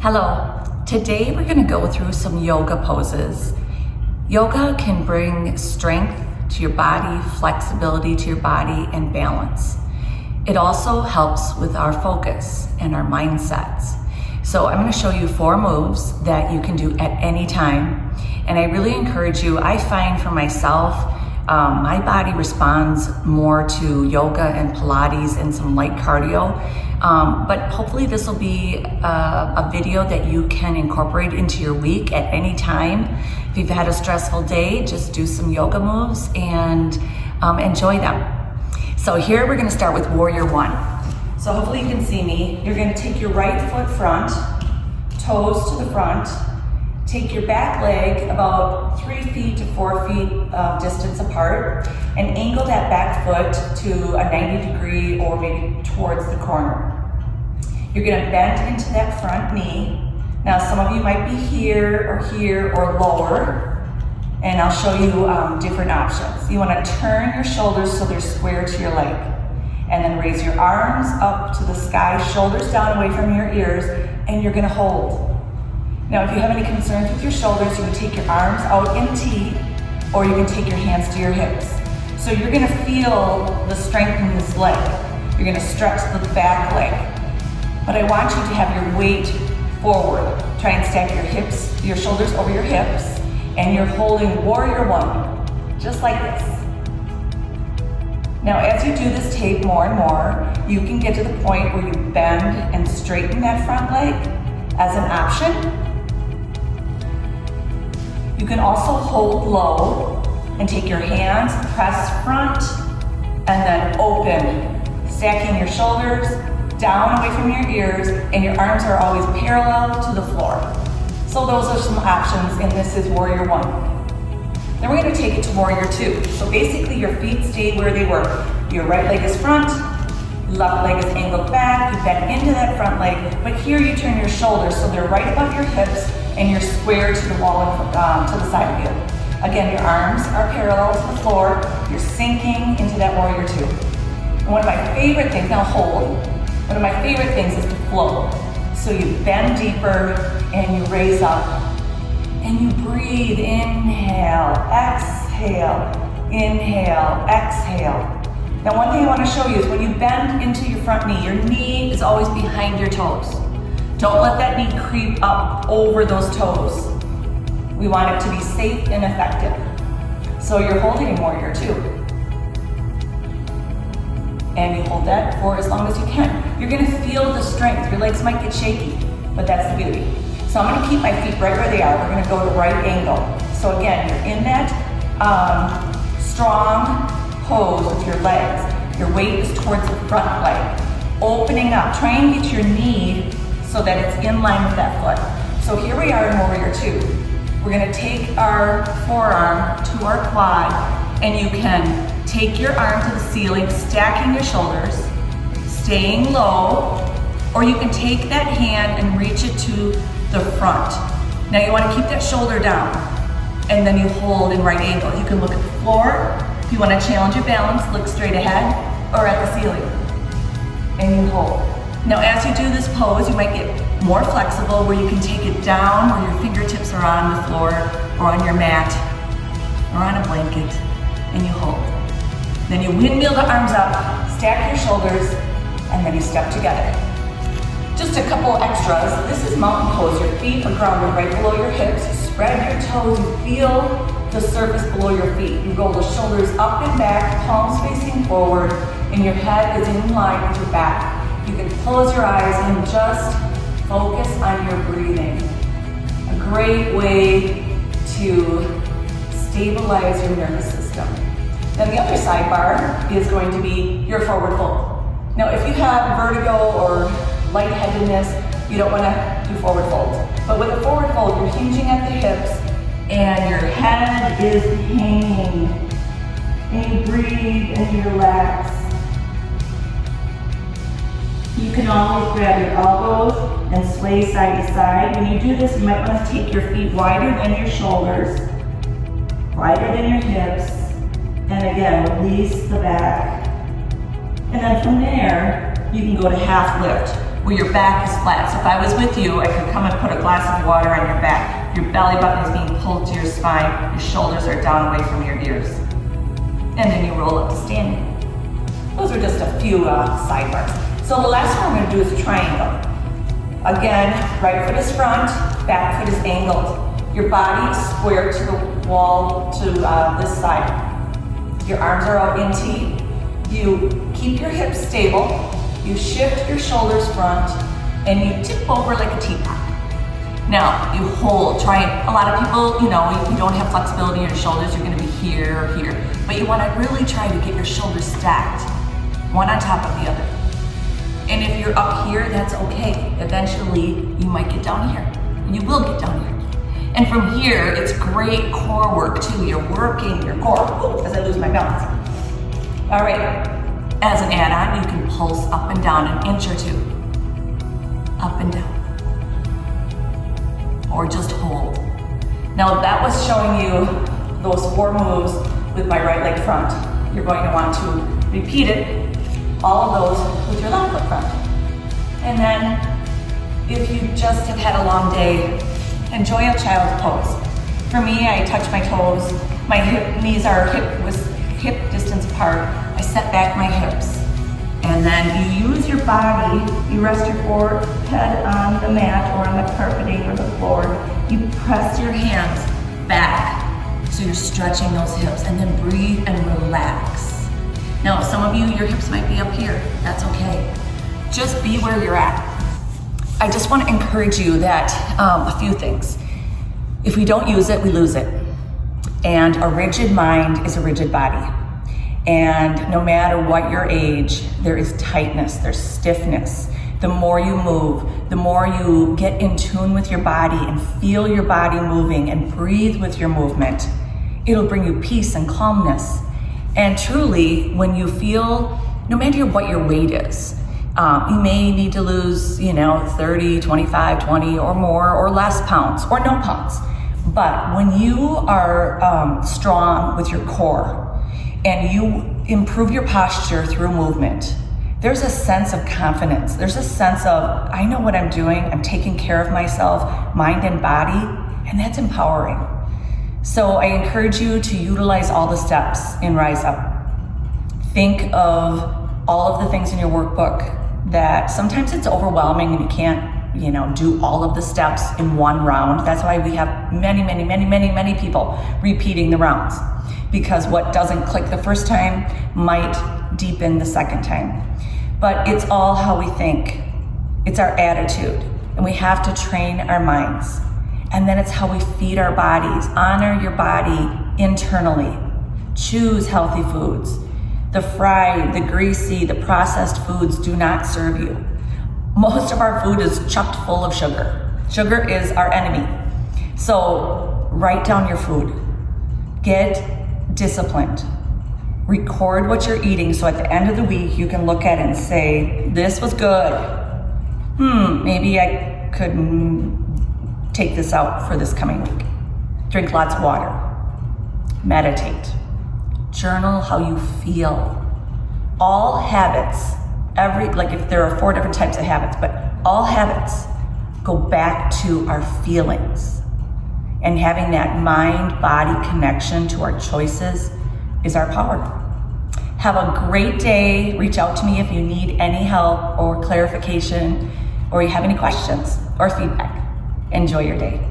Hello, today we're going to go through some yoga poses. Yoga can bring strength to your body, flexibility to your body, and balance. It also helps with our focus and our mindsets. So I'm going to show you 4 moves that you can do at any time. And I really encourage you, I find for myself, my body responds more to yoga and Pilates and some light cardio. But hopefully this will be a video that you can incorporate into your week at any time. If you've had a stressful day, just do some yoga moves and enjoy them. So here we're going to start with Warrior One. So hopefully you can see me. You're going to take your right foot front, toes to the front. Take your back leg about 3 feet to 4 feet distance apart and angle that back foot to a 90 degree or maybe towards the corner. You're gonna bend into that front knee. Now some of you might be here or lower, and I'll show you different options. You wanna turn your shoulders so they're square to your leg, and then raise your arms up to the sky, shoulders down away from your ears, and you're gonna hold. Now, if you have any concerns with your shoulders, you can take your arms out in T, or you can take your hands to your hips. So you're gonna feel the strength in this leg. You're gonna stretch the back leg. But I want you to have your weight forward. Try and stack your shoulders over your hips, and you're holding Warrior One, just like this. Now, as you do this tape more and more, you can get to the point where you bend and straighten that front leg as an option. You can also hold low and take your hands, press front, and then open, stacking your shoulders down away from your ears, and your arms are always parallel to the floor. So those are some options, and this is Warrior One. Then we're gonna take it to Warrior Two. So basically your feet stay where they were. Your right leg is front, left leg is angled back, you bend into that front leg, but here you turn your shoulders so they're right above your hips and you're square to the wall to the side of you. Again, your arms are parallel to the floor, you're sinking into that Warrior Two. And one of my favorite things, now hold, one of my favorite things is to float. So you bend deeper and you raise up and you breathe, inhale, exhale, inhale, exhale. Now one thing I want to show you is when you bend into your front knee, your knee is always behind your toes. Don't let that knee creep up over those toes. We want it to be safe and effective. So you're holding in Warrior Two. And you hold that for as long as you can. You're gonna feel the strength. Your legs might get shaky, but that's the beauty. So I'm gonna keep my feet right where they are. We're gonna go to right angle. So again, you're in that strong pose with your legs. Your weight is towards the front leg. Opening up, try and get your knee so that it's in line with that foot. So here we are in Warrior Two. We're gonna take our forearm to our quad, and you can take your arm to the ceiling, stacking your shoulders, staying low, or you can take that hand and reach it to the front. Now you wanna keep that shoulder down, and then you hold in right angle. You can look at the floor. If you want to challenge your balance, look straight ahead or at the ceiling, and you hold. Now as you do this pose, you might get more flexible where you can take it down where your fingertips are on the floor or on your mat or on a blanket, and you hold. Then you windmill the arms up, stack your shoulders, and then you step together. Just a couple extras. This is mountain pose. Your feet are grounded right below your hips. You spread your toes, you feel the surface below your feet. You roll the shoulders up and back, palms facing forward, and your head is in line with your back. You can close your eyes and just focus on your breathing. A great way to stabilize your nervous system. Then the other sidebar is going to be your forward fold. Now if you have vertigo or lightheadedness, you don't want to do forward fold. But with a forward fold, you're hinging at the hips, and your head is hanging. And you breathe and you relax. You can always grab your elbows and sway side to side. When you do this, you might want to take your feet wider than your shoulders, wider than your hips, and again, release the back. And then from there, you can go to half lift, where your back is flat. So if I was with you, I could come and put a glass of water on your back. Your belly button is being pulled to your spine. Your shoulders are down away from your ears. And then you roll up to standing. Those are just a few sidebars. So the last one we're gonna do is triangle. Again, right foot is front, back foot is angled. Your body is square to the wall to this side. Your arms are out in T. You keep your hips stable. You shift your shoulders front, and you tip over like a teapot. Now, you hold, try it. A lot of people, you know, if you don't have flexibility in your shoulders, you're gonna be here or here. But you wanna really try to get your shoulders stacked, one on top of the other. And if you're up here, that's okay. Eventually, you might get down here. And you will get down here. And from here, it's great core work too. You're working your core. Ooh, as I lose my balance. All right, as an add-on, you can pulse up and down an inch or two. Up and down. Or just hold. Now that was showing you those 4 moves with my right leg front. You're going to want to repeat it, all of those with your left foot front. And then if you just have had a long day, enjoy a child's pose. For me, I touch my toes. My knees are hip distance apart. I set back my hips. And then you use your body, you rest your forehead on the mat or on the carpeting or the floor. You press your hands back so you're stretching those hips, and then breathe and relax. Now, some of you, your hips might be up here. That's okay. Just be where you're at. I just want to encourage you that a few things. If we don't use it, we lose it. And a rigid mind is a rigid body. And no matter what your age, there is tightness, there's stiffness. The more you move, the more you get in tune with your body and feel your body moving and breathe with your movement, it'll bring you peace and calmness. And truly, when you feel, no matter what your weight is, you may need to lose, 30, 25, 20 or more or less pounds or no pounds. But when you are strong with your core, and you improve your posture through movement, there's a sense of confidence. There's a sense of, I know what I'm doing. I'm taking care of myself, mind and body, and that's empowering. So I encourage you to utilize all the steps in Rise Up. Think of all of the things in your workbook that sometimes it's overwhelming and you can't, do all of the steps in one round. That's why we have many people repeating the rounds. Because what doesn't click the first time might deepen the second time. But it's all how we think. It's our attitude. And we have to train our minds. And then it's how we feed our bodies. Honor your body internally. Choose healthy foods. The fried, the greasy, the processed foods do not serve you. Most of our food is chucked full of sugar. Sugar is our enemy. So write down your food. Get disciplined. Record what you're eating so at the end of the week you can look at it and say, this was good. Maybe I could take this out for this coming week. Drink lots of water. Meditate. Journal how you feel. All habits, if there are 4 different types of habits, but all habits go back to our feelings. And having that mind-body connection to our choices is our power. Have a great day. Reach out to me if you need any help or clarification, or you have any questions or feedback. Enjoy your day.